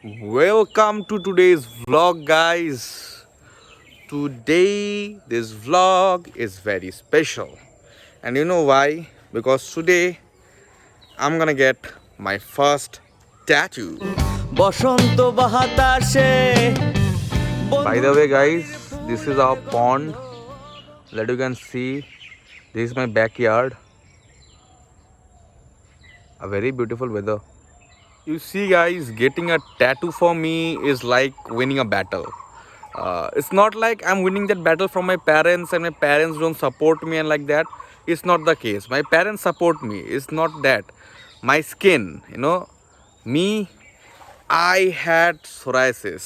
Welcome to today's vlog, guys. Today, this vlog is very special, and you know why? Because today I'm gonna get my first tattoo. বসন্ত বাতাসে By the way, guys, this is our pond that you can see. This is my backyard. A very beautiful weather. You see, guys, getting a tattoo for me is like winning a battle. It's not like I'm winning that battle from my parents and my parents don't support me and like that. It's not the case. My parents support me. It's not that. My skin, me, I had psoriasis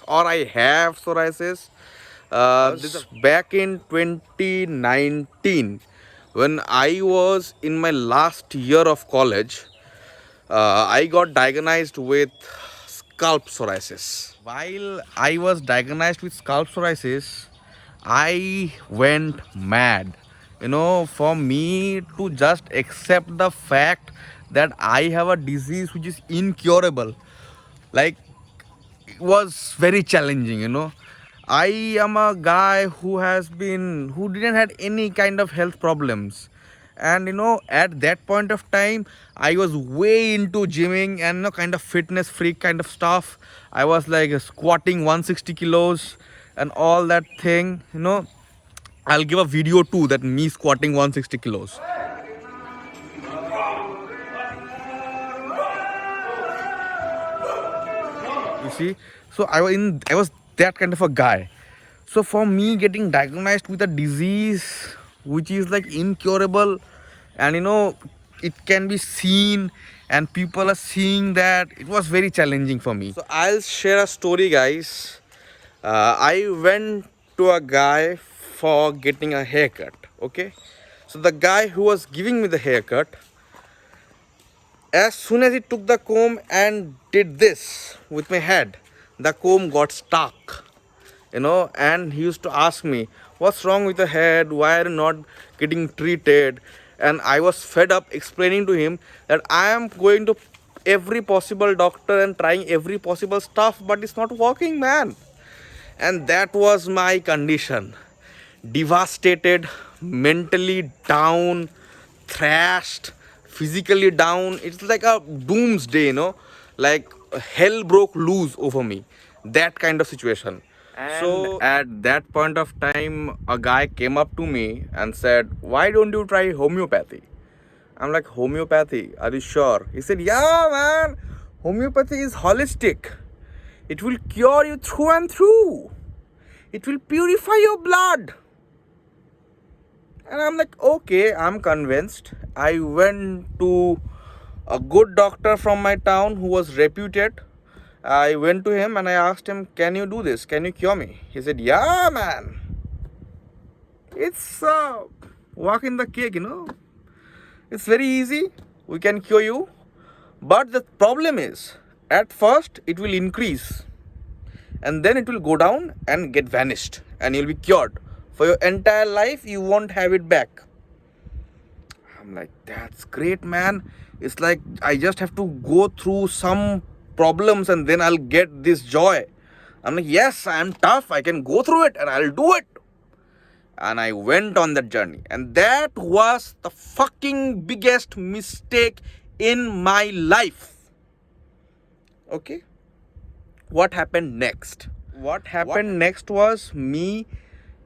or I have psoriasis. This is back in 2019 when I was in my last year of college. I got diagnosed with scalp psoriasis. While I was diagnosed with scalp psoriasis, I went mad. For me to just accept the fact that I have a disease which is incurable, like, it was very challenging. I am a guy who didn't had any kind of health problems, and at that point of time I was way into gymming and kind of fitness freak kind of stuff. I was like squatting 160 kilos and all that thing. I'll give a video too, that me squatting 160 kilos. You see, so I was that kind of a guy. So for me, getting diagnosed with a disease which is like incurable, and it can be seen and people are seeing that, it was very challenging for me. So I'll share a story, guys. I went to a guy for getting a haircut. Okay, so the guy who was giving me the haircut, as soon as he took the comb and did this with my head, the comb got stuck. And he used to ask me, what's wrong with the head, why are you not getting treated? And I was fed up explaining to him that I am going to every possible doctor and trying every possible stuff, but it's not working, man. And that was my condition. Devastated, mentally down, thrashed, physically down. It's like a doomsday. Like hell broke loose over me. That kind of situation. So at that point of time, a guy came up to me and said, why don't you try homeopathy? I'm like, homeopathy? Are you sure? He said, yeah, man. Homeopathy is holistic. It will cure you through and through. It will purify your blood. And I'm like, okay, I'm convinced. I went to a good doctor from my town who was reputed. I went to him and I asked him, can you do this? Can you cure me? He said, yeah, man. It's walk in the cake. It's very easy. We can cure you. But the problem is, at first, it will increase. And then it will go down and get vanished. And you'll be cured. For your entire life, you won't have it back. I'm like, that's great, man. It's like I just have to go through some problems and then I'll get this joy. I'm like, yes, I'm tough. I can go through it and I'll do it. And I went on that journey. And that was the fucking biggest mistake in my life. Okay? What happened next? What happened next was me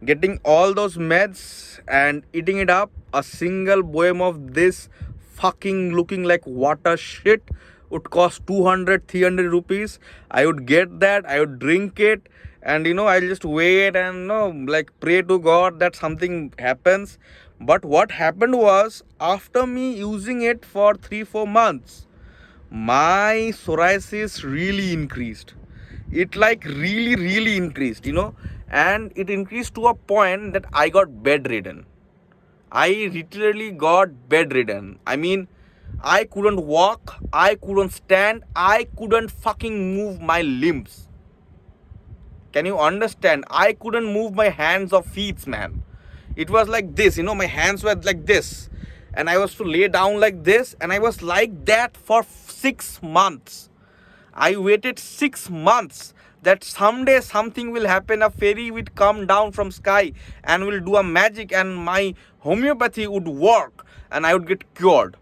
getting all those meds and eating it up. A single boem of this fucking looking like water shit would cost 200-300 rupees. I would get that, I would drink it, and I'll just wait and like pray to God that something happens. But what happened was, after me using it for 3-4 months, my psoriasis really increased. It like really increased. And it increased to a point that I got bedridden. I literally got bedridden. I mean, I couldn't walk, I couldn't stand, I couldn't fucking move my limbs. Can you understand? I couldn't move my hands or feet, man. It was like this, my hands were like this. And I was to lay down like this, and I was like that for 6 months. I waited 6 months that someday something will happen, a fairy will come down from sky and will do a magic and my homeopathy would work and I would get cured.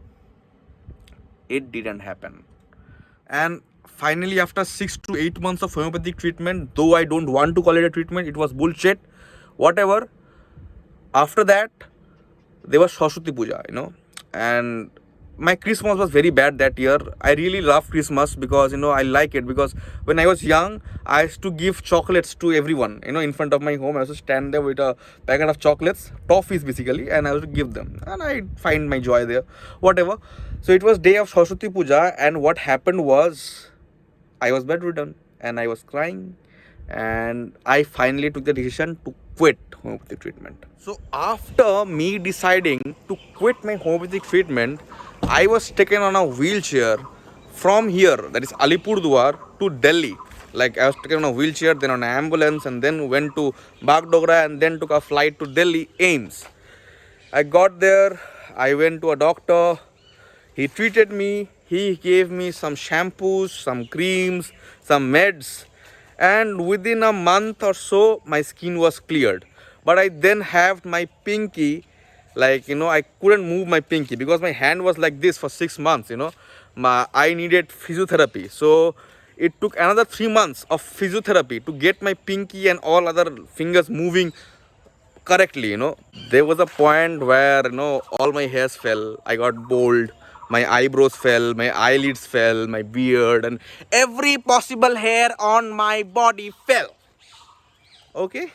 It didn't happen. And finally, after 6 to 8 months of homeopathic treatment, though I don't want to call it a treatment, it was bullshit, whatever. After that, there was Saraswati Puja, and my Christmas was very bad that year. I really love Christmas because I like it, because when I was young I used to give chocolates to everyone, in front of my home. I used to stand there with a packet of chocolates, toffees basically, and I used to give them, and I find my joy there, whatever. So it was day of Saraswati Puja, and what happened was I was bedridden and I was crying, and I finally took the decision to quit homeopathic treatment. So after me deciding to quit my homeopathic treatment, I was taken on a wheelchair from here, that is Alipurduar, to Delhi. Like, I was taken on a wheelchair, then on an ambulance, and then went to Bagdogra, and then took a flight to Delhi AIMS. I got there, I went to a doctor, he treated me, he gave me some shampoos, some creams, some meds, and within a month or so my skin was cleared. But I then have my pinky, like, I couldn't move my pinky because my hand was like this for 6 months. I needed physiotherapy, so it took another 3 months of physiotherapy to get my pinky and all other fingers moving correctly. There was a point where all my hairs fell, I got bald, my eyebrows fell, my eyelids fell, my beard, and every possible hair on my body fell. Okay,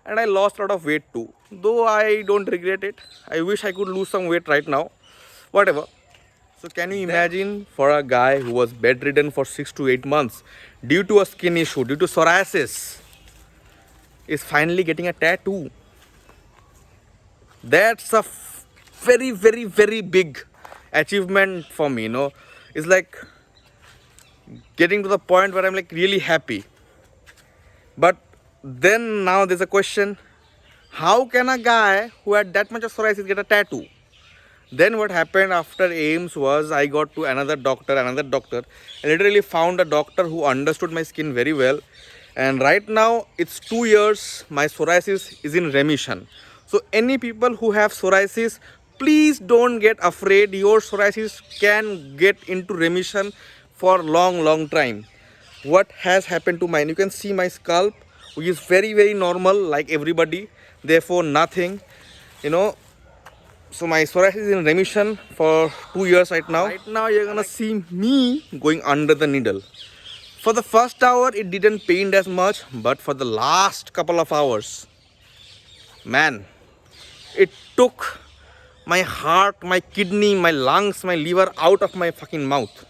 and I lost a lot of weight too, though I don't regret it. I wish I could lose some weight right now, whatever. So can you imagine, for a guy who was bedridden for 6 to 8 months due to a skin issue, due to psoriasis, is finally getting a tattoo? That's a very, very, very big achievement for me. It's like getting to the point where I'm like really happy. But then now there's a question: how can a guy who had that much of psoriasis get a tattoo? Then what happened after AIMS was I got to another doctor. I literally found a doctor who understood my skin very well, and right now it's 2 years my psoriasis is in remission. So any people who have psoriasis, please don't get afraid. Your psoriasis can get into remission for long time. What has happened to mine? You can see my scalp, which is very, very normal like everybody, therefore nothing. So my psoriasis is in remission for 2 years right now. Right now you're gonna see me going under the needle. For the first hour it didn't pain as much, but for the last couple of hours, man, it took my heart, my kidney, my lungs, my liver out of my fucking mouth.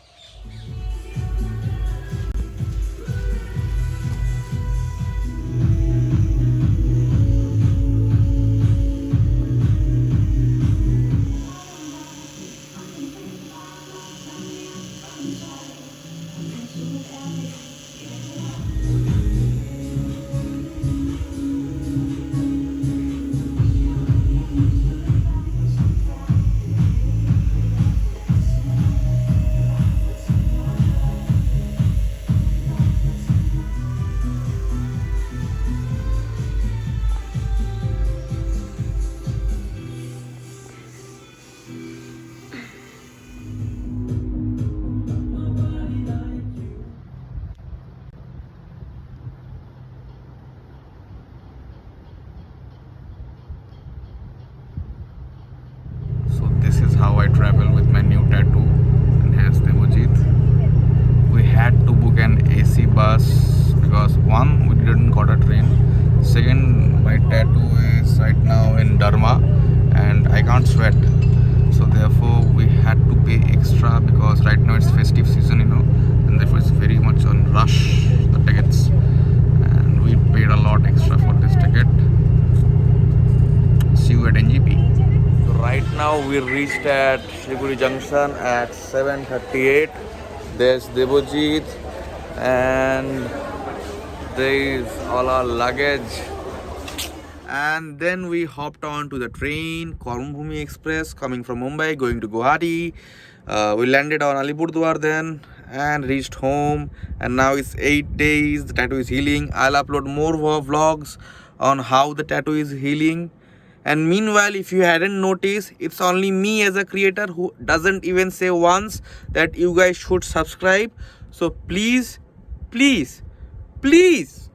This is how I travel with my new tattoo. Enhanced Devojit. We had to book an AC bus because one, we didn't got a train. Second, my tattoo is right now in Dharma and I can't sweat. So therefore we had to pay extra because right now it's festive season, and therefore it's very much on rush, the tickets. And we paid a lot extra for this ticket. See you at NGP. Right now we reached at Siliguri Junction at 7:38. There's Devojit and there is all our luggage. And then we hopped on to the train, Karmabhumi Express, coming from Mumbai, going to Guwahati. We landed on Alipurduar then, and reached home, and now it's 8 days. The tattoo is healing. I'll upload more vlogs on how the tattoo is healing. And meanwhile, if you hadn't noticed, it's only me as a creator who doesn't even say once that you guys should subscribe. So please, please, please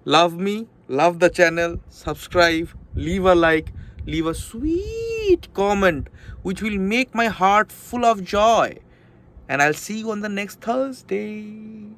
love me, love the channel, subscribe, leave a like, leave a sweet comment which will make my heart full of joy. And I'll see you on the next Thursday.